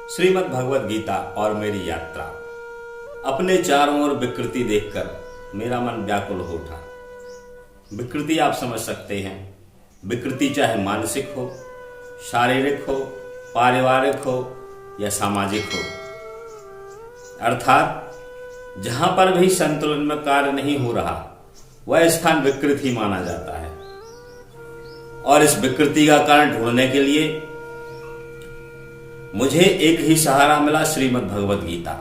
श्रीमद् भगवद गीता और मेरी यात्रा। अपने चारों ओर विकृति देखकर मेरा मन व्याकुल हो उठा। विकृति आप समझ सकते हैं। विकृति चाहे मानसिक हो, शारीरिक हो, पारिवारिक हो या सामाजिक हो, अर्थात जहां पर भी संतुलन में कार्य नहीं हो रहा वह स्थान विकृति माना जाता है। और इस विकृति का कारण ढूंढने के लिए मुझे एक ही सहारा मिला, श्रीमद् भगवद गीता।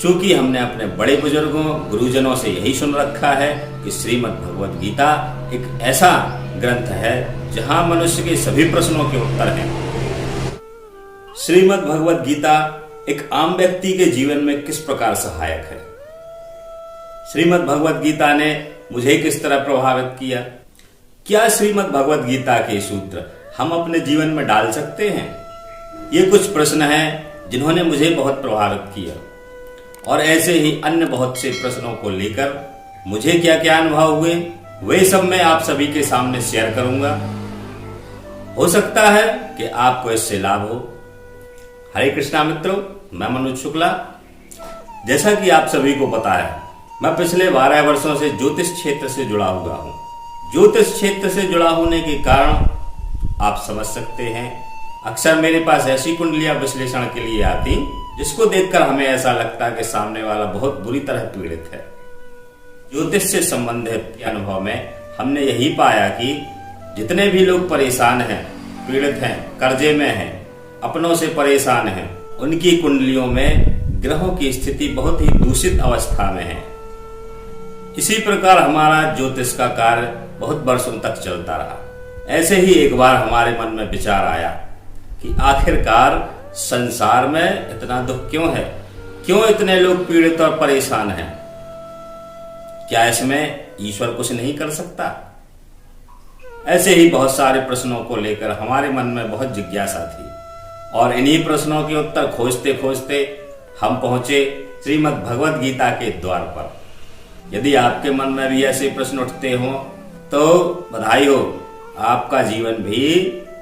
चूंकि हमने अपने बड़े बुजुर्गों गुरुजनों से यही सुन रखा है कि श्रीमद् भगवद गीता एक ऐसा ग्रंथ है जहां मनुष्य के सभी प्रश्नों के उत्तर हैं। श्रीमद् भगवद गीता एक आम व्यक्ति के जीवन में किस प्रकार सहायक है, श्रीमद् भगवद गीता ने मुझे किस तरह प्रभावित किया, क्या श्रीमद् भगवद गीता के सूत्र हम अपने जीवन में डाल सकते हैं, ये कुछ प्रश्न हैं जिन्होंने मुझे बहुत प्रभावित किया। और ऐसे ही अन्य बहुत से प्रश्नों को लेकर मुझे क्या क्या अनुभव हुए वे सब मैं आप सभी के सामने शेयर करूंगा। हो सकता है कि आपको इससे लाभ हो। हरे कृष्णा मित्रों, मैं मनोज शुक्ला। जैसा कि आप सभी को पता है, मैं पिछले 12 वर्षों से ज्योतिष क्षेत्र से जुड़ा हुआ हूं। ज्योतिष क्षेत्र से जुड़ा होने के कारण आप समझ सकते हैं, अक्सर मेरे पास ऐसी कुंडलियां विश्लेषण के लिए आती जिसको देखकर हमें ऐसा लगता है कि सामने वाला बहुत बुरी तरह पीड़ित है। ज्योतिष से संबंधित अनुभव में हमने यही पाया कि जितने भी लोग परेशान हैं, पीड़ित हैं, कर्जे में हैं, अपनों से परेशान हैं, उनकी कुंडलियों में ग्रहों की स्थिति बहुत ही दूषित अवस्था में है। इसी प्रकार हमारा ज्योतिष का कार्य बहुत वर्षों तक चलता रहा। ऐसे ही एक बार हमारे मन में विचार आया कि आखिरकार संसार में इतना दुख क्यों है, क्यों इतने लोग पीड़ित और परेशान हैं, क्या इसमें ईश्वर कुछ नहीं कर सकता। ऐसे ही बहुत सारे प्रश्नों को लेकर हमारे मन में बहुत जिज्ञासा थी और इन्हीं प्रश्नों के उत्तर खोजते खोजते हम पहुंचे श्रीमद् भगवद गीता के द्वार पर। यदि आपके मन में भी ऐसे प्रश्न उठते हो तो बधाई हो, आपका जीवन भी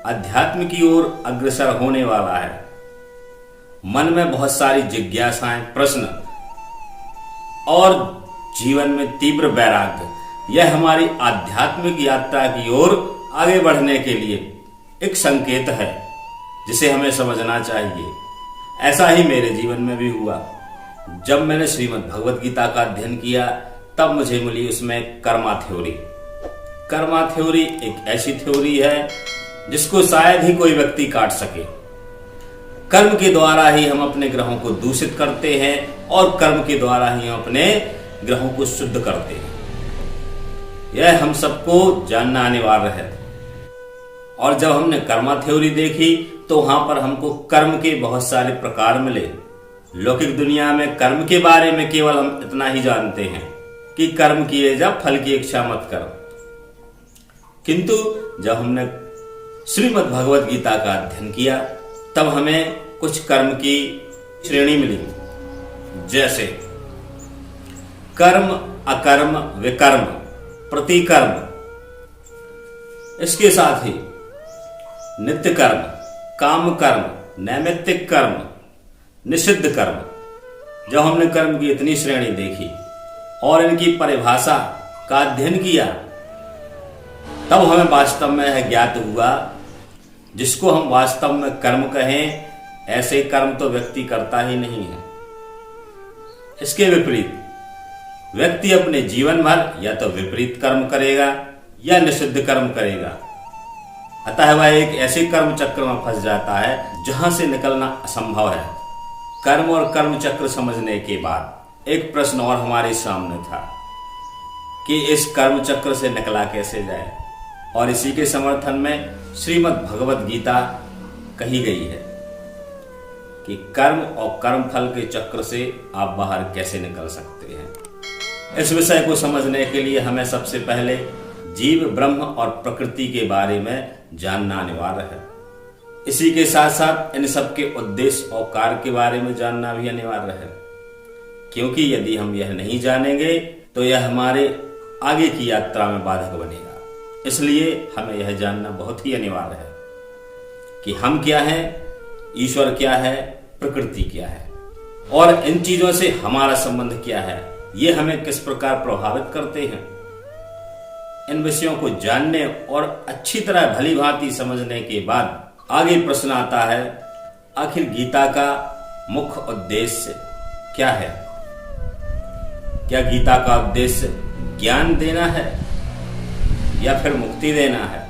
अध्यात्म की ओर अग्रसर होने वाला है। मन में बहुत सारी जिज्ञासाएं, प्रश्न और जीवन में तीव्र वैराग्य, यह हमारी आध्यात्मिक यात्रा की ओर आगे बढ़ने के लिए एक संकेत है जिसे हमें समझना चाहिए। ऐसा ही मेरे जीवन में भी हुआ। जब मैंने श्रीमद् भगवद गीता का अध्ययन किया तब मुझे मिली उसमें कर्मा थ्योरी। कर्मा थ्योरी एक ऐसी थ्योरी है जिसको शायद ही कोई व्यक्ति काट सके। कर्म के द्वारा ही हम अपने ग्रहों को दूषित करते हैं और कर्म के द्वारा ही हम अपने ग्रहों को शुद्ध करते हैं। यह हम सबको जानना अनिवार्य है। और जब हमने कर्मा थ्योरी देखी तो वहां पर हमको कर्म के बहुत सारे प्रकार मिले। लौकिक दुनिया में कर्म के बारे में केवल हम इतना ही जानते हैं कि कर्म किए जब फल की इच्छा मत करो। किंतु जब हमने श्रीमद् भगवद गीता का अध्ययन किया तब हमें कुछ कर्म की श्रेणी मिली, जैसे कर्म, अकर्म, विकर्म, प्रतिकर्म, इसके साथ ही नित्य कर्म, काम कर्म, नैमित्तिक कर्म, निषिद्ध कर्म। जब हमने कर्म की इतनी श्रेणी देखी और इनकी परिभाषा का अध्ययन किया तब हमें वास्तव में यह ज्ञात हुआ, जिसको हम वास्तव में कर्म कहें ऐसे कर्म तो व्यक्ति करता ही नहीं है। इसके विपरीत व्यक्ति अपने जीवन भर या तो विपरीत कर्म करेगा या निषिद्ध कर्म करेगा। अतः वह एक ऐसे कर्म चक्र में फंस जाता है जहां से निकलना असंभव है। कर्म और कर्म चक्र समझने के बाद एक प्रश्न और हमारे सामने था कि इस कर्म चक्र से निकला कैसे जाए। और इसी के समर्थन में श्रीमद् भगवद गीता कही गई है कि कर्म और कर्म फल के चक्र से आप बाहर कैसे निकल सकते हैं। इस विषय को समझने के लिए हमें सबसे पहले जीव, ब्रह्म और प्रकृति के बारे में जानना अनिवार्य है। इसी के साथ साथ इन सब के उद्देश्य और कार्य के बारे में जानना भी अनिवार्य है, क्योंकि यदि हम यह नहीं जानेंगे तो यह हमारे आगे की यात्रा में बाधक बनेगा। इसलिए हमें यह जानना बहुत ही अनिवार्य है कि हम क्या हैं, ईश्वर क्या है, प्रकृति क्या है और इन चीजों से हमारा संबंध क्या है, ये हमें किस प्रकार प्रभावित करते हैं। इन विषयों को जानने और अच्छी तरह भली भांति समझने के बाद आगे प्रश्न आता है, आखिर गीता का मुख्य उद्देश्य क्या है? क्या गीता का उद्देश्य ज्ञान देना है या फिर मुक्ति देना है?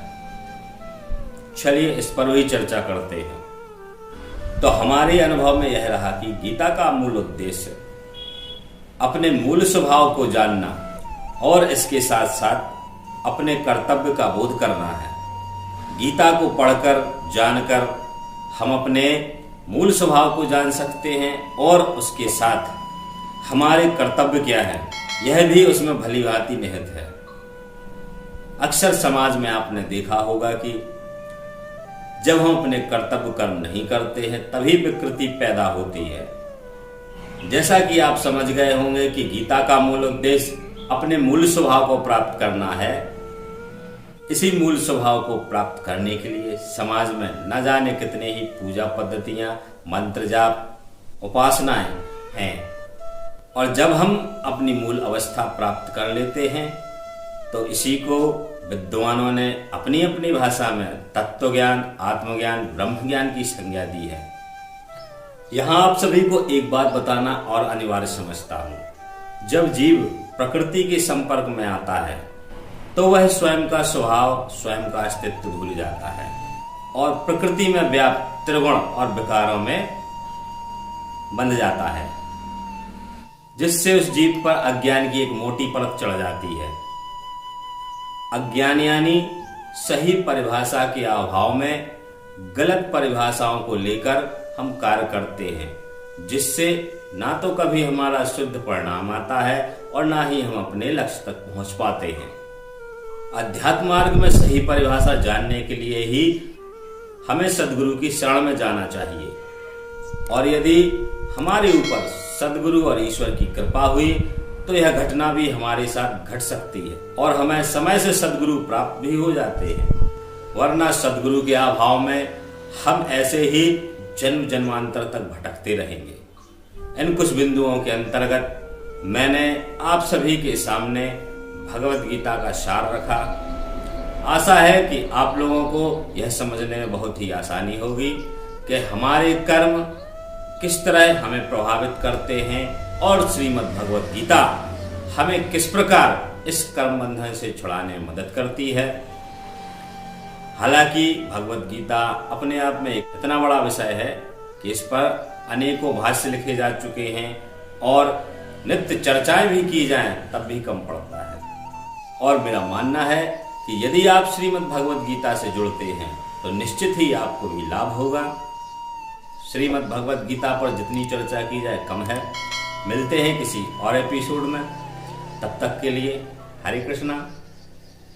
चलिए इस पर भी चर्चा करते हैं। तो हमारे अनुभव में यह रहा कि गीता का मूल उद्देश्य अपने मूल स्वभाव को जानना और इसके साथ साथ अपने कर्तव्य का बोध करना है। गीता को पढ़कर जानकर हम अपने मूल स्वभाव को जान सकते हैं और उसके साथ हमारे कर्तव्य क्या है यह भी उसमें भली भांति निहित है। अक्सर समाज में आपने देखा होगा कि जब हम अपने कर्तव्य कर्म नहीं करते हैं तभी विकृति पैदा होती है। जैसा कि आप समझ गए होंगे कि गीता का मूल उद्देश्य अपने मूल स्वभाव को प्राप्त करना है। इसी मूल स्वभाव को प्राप्त करने के लिए समाज में न जाने कितने ही पूजा पद्धतियां, मंत्र जाप, उपासनाएं हैं और जब हम अपनी मूल अवस्था प्राप्त कर लेते हैं तो इसी को विद्वानों ने अपनी अपनी भाषा में तत्व ज्ञान, आत्मज्ञान, ब्रह्म ज्ञान की संज्ञा दी है। यहाँ आप सभी को एक बात बताना और अनिवार्य समझता हूँ, जब जीव प्रकृति के संपर्क में आता है तो वह स्वयं का स्वभाव, स्वयं का अस्तित्व भूल जाता है और प्रकृति में व्याप्त त्रिगुण और विकारों में बंध जाता है, जिससे उस जीव पर अज्ञान की एक मोटी परत चढ़ जाती है। अज्ञान यानी सही परिभाषा के अभाव में गलत परिभाषाओं को लेकर हम कार्य करते हैं, जिससे ना तो कभी हमारा शुद्ध परिणाम आता है और ना ही हम अपने लक्ष्य तक पहुंच पाते हैं। अध्यात्म मार्ग में सही परिभाषा जानने के लिए ही हमें सद्गुरु की शरण में जाना चाहिए और यदि हमारे ऊपर सद्गुरु और ईश्वर की कृपा हुई तो यह घटना भी हमारे साथ घट सकती है और हमें समय से सद्गुरु प्राप्त भी हो जाते हैं, वरना सद्गुरु के अभाव में हम ऐसे ही जन्म जन्मांतर तक भटकते रहेंगे। इन कुछ बिंदुओं के अंतर्गत मैंने आप सभी के सामने भगवत गीता का सार रखा। आशा है कि आप लोगों को यह समझने में बहुत ही आसानी होगी कि हमारे कर्म किस तरह हमें प्रभावित करते हैं और श्रीमद् भगवत गीता हमें किस प्रकार इस कर्म बंधन से छुड़ाने में मदद करती है। हालांकि भगवत गीता अपने आप में एक इतना बड़ा विषय है कि इस पर अनेकों भाष्य लिखे जा चुके हैं और नित्य चर्चाएं भी की जाएं तब भी कम पड़ता है। और मेरा मानना है कि यदि आप श्रीमद् भगवत गीता से जुड़ते हैं तो निश्चित ही आपको भी लाभ होगा। श्रीमद् भगवत गीता पर जितनी चर्चा की जाए कम है। मिलते हैं किसी और एपिसोड में, तब तक के लिए हरे कृष्णा।